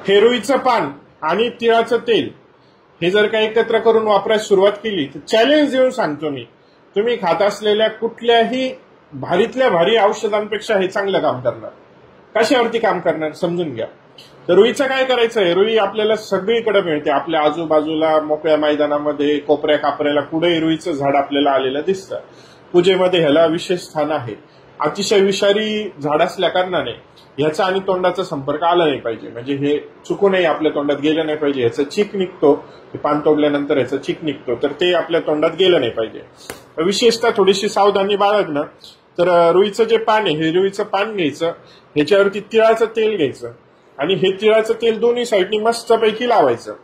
हे रुईचं पान आणि तिळाचं तेल हे जर का एकत्र करून वापरायला सुरुवात केली तर चॅलेंज देऊन सांगतो मी, तुम्ही खात असलेल्या कुठल्याही भारीतल्या भारी औषधांपेक्षा हे चांगलं काम करणार. कशावरती काम करणार समजून घ्या. तर रुईचं काय करायचंय, रुई आपल्याला सगळीकडे मिळते. आपल्या आजूबाजूला मोकळ्या मैदानामध्ये कोपऱ्या कापऱ्याला कुठेही रुईचं झाड आपल्याला आलेलं दिसतं. पूजेमध्ये ह्याला विशेष स्थान आहे. अतिशय विषारी झाड असल्या कारणाने ह्याचा आणि तोंडाचा संपर्क आला नाही पाहिजे, म्हणजे हे चुकूनही आपल्या तोंडात गेलं नाही पाहिजे. ह्याचं चीक निघतो, पान तोडल्यानंतर ह्याचं चीक निघतो, तर ते आपल्या तोंडात गेलं नाही पाहिजे. विशेषतः थोडीशी सावधानी बाळगणं. तर रुईचं जे पान आहे हे रुईचं पान घ्यायचं, ह्याच्यावरती तिळाचं तेल घ्यायचं आणि हे तिळाचं तेल दोन्ही साईडनी मस्तपैकी लावायचं,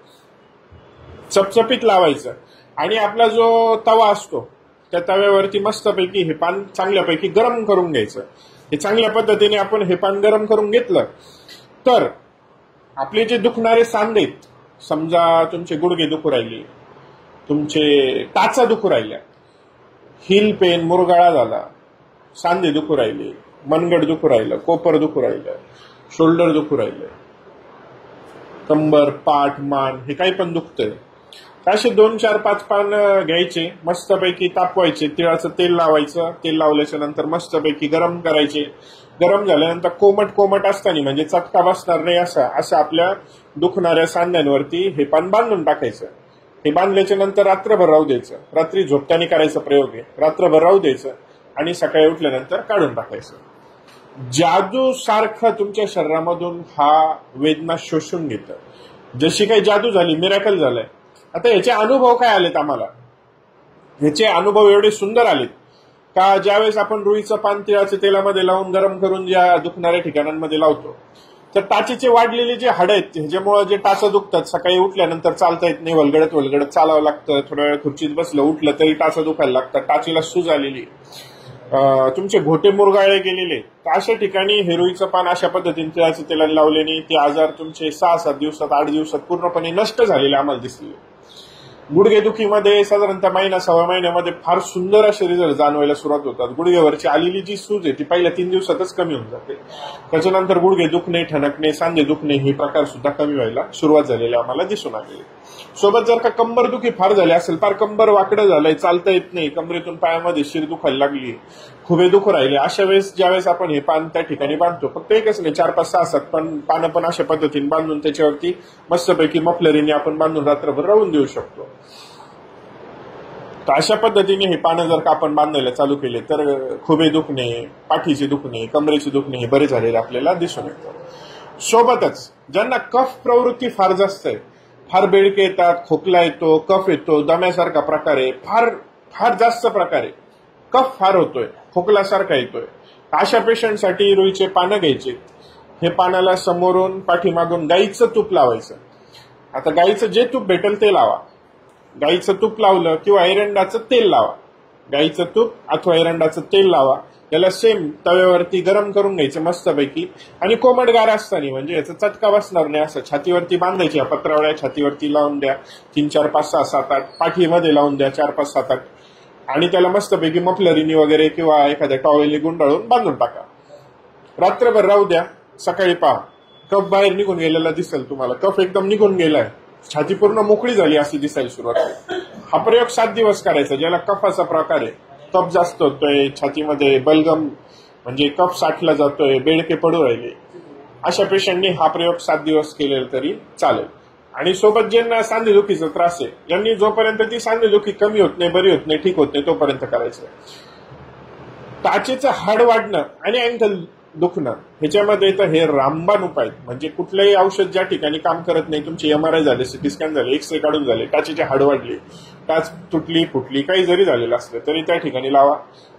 चपचपीत लावायचं. आणि आपला जो तवा असतो त्या तव्यावरती मस्तपैकी हे पान चांगल्यापैकी गरम करून घ्यायचं. हे चांगल्या पद्धतीने आपण हे पान गरम करून घेतलं तर आपले जे दुखणारे सांधे, समजा तुमचे गुडघे दुखू राहिले, तुमचे टाचा दुखू राहिल्या, हिल पेन मुरगाळा झाला, सांधे दुखू राहिले, मनगड दुखू राहिलं, कोपर दुखू राहिलं, शोल्डर दुखू राहिलं, कंबर, पाठ, मान हे काही पण दुखतंय, असे 2, 4, 5 पान घ्यायचे, मस्तपैकी तापवायचे, तिळाचं तेल लावायचं. तेल लावल्याच्या नंतर मस्तपैकी गरम करायचे. गरम झाल्यानंतर कोमट असताना, म्हणजे चटका बसणार नाही असं आपल्या दुखणाऱ्या सांध्यांवरती हे पान बांधून टाकायचं. हे बांधल्याच्या नंतर रात्रभर राहू द्यायचं. रात्री झोपताना करायचा प्रयोग आहे. रात्रभर राहू द्यायचं आणि सकाळी उठल्यानंतर काढून टाकायचं. जादू सारखं तुमच्या शरीरामधून हा वेदना शोषून घेतं. जशी काही जादू झाली, मिरॅकल झालंय. आता याचे अनुभव काय आलेत आम्हाला, ह्याचे अनुभव एवढे सुंदर आलेत का ज्यावेळेस आपण रुईचं पान तिळाच्या तेलामध्ये लावून गरम करून ज्या दुखणाऱ्या ठिकाणांमध्ये लावतो तर टाचेचे वाढलेले जे हाड आहेत ह्याच्यामुळे जे टाचं दुखतात, सकाळी उठल्यानंतर चालता येत नाही, वलगडत चालावं लागतं, थोड्या वेळ खुर्चीत बसलं उठलं तरी टाचं दुखायला लागतं, टाचेला सूज आलेली, तुमचे घोटे मुरगाळले गेलेले, तर अशा ठिकाणी हे रुईचं पान अशा पद्धतीने तिळाच्या तेलाने लावल्याने ते आजार तुमचे 6-7 दिवसात 8 दिवसात पूर्णपणे नष्ट झालेले आम्हाला दिसले. गुडघेदुखीमध्ये साधारणतः महिना 6 महिन्यामध्ये फार सुंदर असे रिझल्ट जाणवायला सुरुवात होतात. गुडघेवरची आलेली जी सूज आहे ती पहिल्या 3 दिवसातच कमी होऊन जाते. त्याच्यानंतर गुडघे दुखणे, ठणकणे, सांधे दुखणे हे प्रकार सुद्धा कमी व्हायला सुरुवात झालेली आम्हाला दिसून आलेली. सोबत जर का कंबरदुखी फार झाली असेल, फार कंबर वाकडं झालंय, चालता येत नाही, कमरेतून पायामध्ये शिर दुखायला लागली, खुबे दुखू राहिले, अशा वेळेस ज्यावेळेस आपण हे पान त्या ठिकाणी बांधतो, फक्त एकच नाही 4, 5, 6, 7 पानं पण अशा पद्धतीने बांधून त्याच्यावरती मस्तपैकी मफलरीने आपण बांधून रात्रभर राहून देऊ शकतो. तर अशा पद्धतीने हे पानं जर का आपण बांधायला चालू केले तर खुबे दुखणे, पाठीचे दुखणे, कमरेचे दुखणे हे बरे झालेले आपल्याला दिसून येतात. सोबतच ज्यांना कफ प्रवृत्ती फार जास्त आहे, फार बेडके येतात, खोकला येतो, कफ येतो, दम्यासारखा प्रकार आहे, फार जास्त प्रकार आहे, कफ फार होतोय, खोकलासारखा येतोय, अशा पेशंटसाठी रुईचे पानं घ्यायचे. हे पानाला समोरून पाठीमागून गाईचं तूप लावायचं. आता गाईचं जे तूप भेटेल ते लावा. गाईचं तूप लावलं किंवा एरंडाचं तेल लावा. गाईचं तूप अथवा एरंडाचं तेल लावा. त्याला सेम तव्यावरती गरम करून घ्यायचं मस्तपैकी आणि कोमट गार असताना, म्हणजे याचा चटका बसणार नाही असं छातीवरती बांधायची. पत्रावळ्या छातीवरती लावून द्या, 3, 4, 5, 6, 7, 8 पाठीमध्ये लावून द्या, 4, 5, 7, 8 आणि त्याला मस्तपैकी मफलरीनी वगैरे किंवा एखाद्या टॉवेलनी गुंडाळून बांधून टाका. रात्रभर राहू द्या. सकाळी पहा कफ बाहेर निघून गेलेला दिसेल तुम्हाला. कफ एकदम निघून गेलाय, छाती पूर्ण मोकळी झाली अशी दिसायला सुरुवात होईल. हा प्रयोग 7 दिवस करायचा. ज्याला कफाचा प्रकार आहे, कफ जास्त होतोय, छातीमध्ये बलगम म्हणजे कफ साठला जातोय, बेडके पडू राहिले, अशा पेशंटनी हा प्रयोग 7 दिवस केलेला तरी चालेल. आणि सोबत ज्यांना सांधेदुखीचा त्रास आहे यांनी जोपर्यंत ती सांधेदुखी कमी होत नाही, बरी होत नाही, ठीक होत नाही तोपर्यंत करायचं. टाचेचं हाड वाढणं आणि अँकल दुखणं ह्याच्यामध्ये तर हे रामबाण उपाय, म्हणजे कुठलंही औषध ज्या ठिकाणी काम करत नाही, तुमचे MRI झाले, सिटी स्कॅन झाले, एक्सरे काढून झाले, टाचेचे हाड वाढले, टाच तुटली फुटली काही जरी झालेलं असलं तरी त्या ठिकाणी लावा.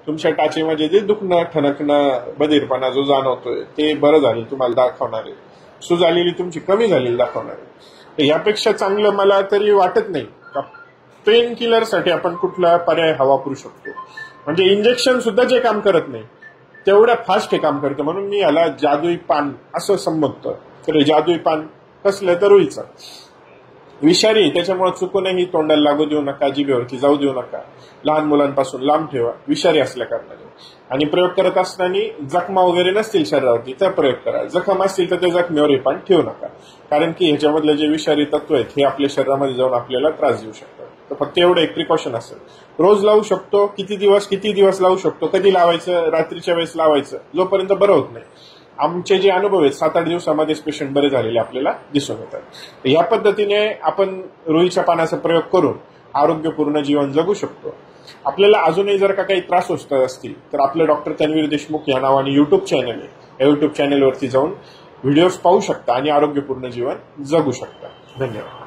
तुमच्या टाचेमध्ये जे दुखणं, ठणकणं, बधीरपणा जो जाणवतोय ते बरं झाले तुम्हाला दाखवणार आहे. सूज आलेली तुमची कमी झालेली दाखवणार आहे. यापेक्षा चांगलं मला तरी वाटत नाही का पेन किलरसाठी आपण कुठला पर्याय वापरू शकतो. म्हणजे इंजेक्शन सुद्धा जे काम करत नाही तेवढ्या फास्ट हे काम करतं. म्हणून मी याला जादुई पान असं संबोधतो. तर जादुई पान कसलं तर रुईचं. विषारी त्याच्यामुळे चुकूनही तोंडाला लागू देऊ नका, जिभेवरती जाऊ देऊ नका, लहान मुलांपासून लांब ठेवा विषारी असल्या कारणाने. आणि प्रयोग करत असताना जखमा वगैरे नसतील शरीरावरती तर प्रयोग करा, जखम असतील तर त्या जखमेवर पण ठेवू नका, कारण की ह्याच्यामधले जे विषारी तत्व आहेत हे आपल्या शरीरामध्ये जाऊन आपल्याला त्रास देऊ शकतात. तर फक्त एवढं एक प्रिकॉशन असेल. रोज लावू शकतो, किती दिवस लावू शकतो, कधी लावायचं, रात्रीच्या वेळेस लावायचं, जोपर्यंत बरं होत नाही. आमचे जे अनुभव आहेत 7-8 दिवसामध्येच पेशंट बरे झालेले आपल्याला दिसून येतात. या पद्धतीने आपण रुईच्या पानाचा प्रयोग करून आरोग्यपूर्ण जीवन जगू शकतो. आपल्याला अजूनही जर का काही त्रास होत असतील तर आपलं डॉक्टर तन्वीर देशमुख या नावाने युट्यूब चॅनल आहे. या युट्यूब चॅनलवरती जाऊन व्हिडिओज पाहू शकता आणि आरोग्यपूर्ण जीवन जगू शकता. धन्यवाद.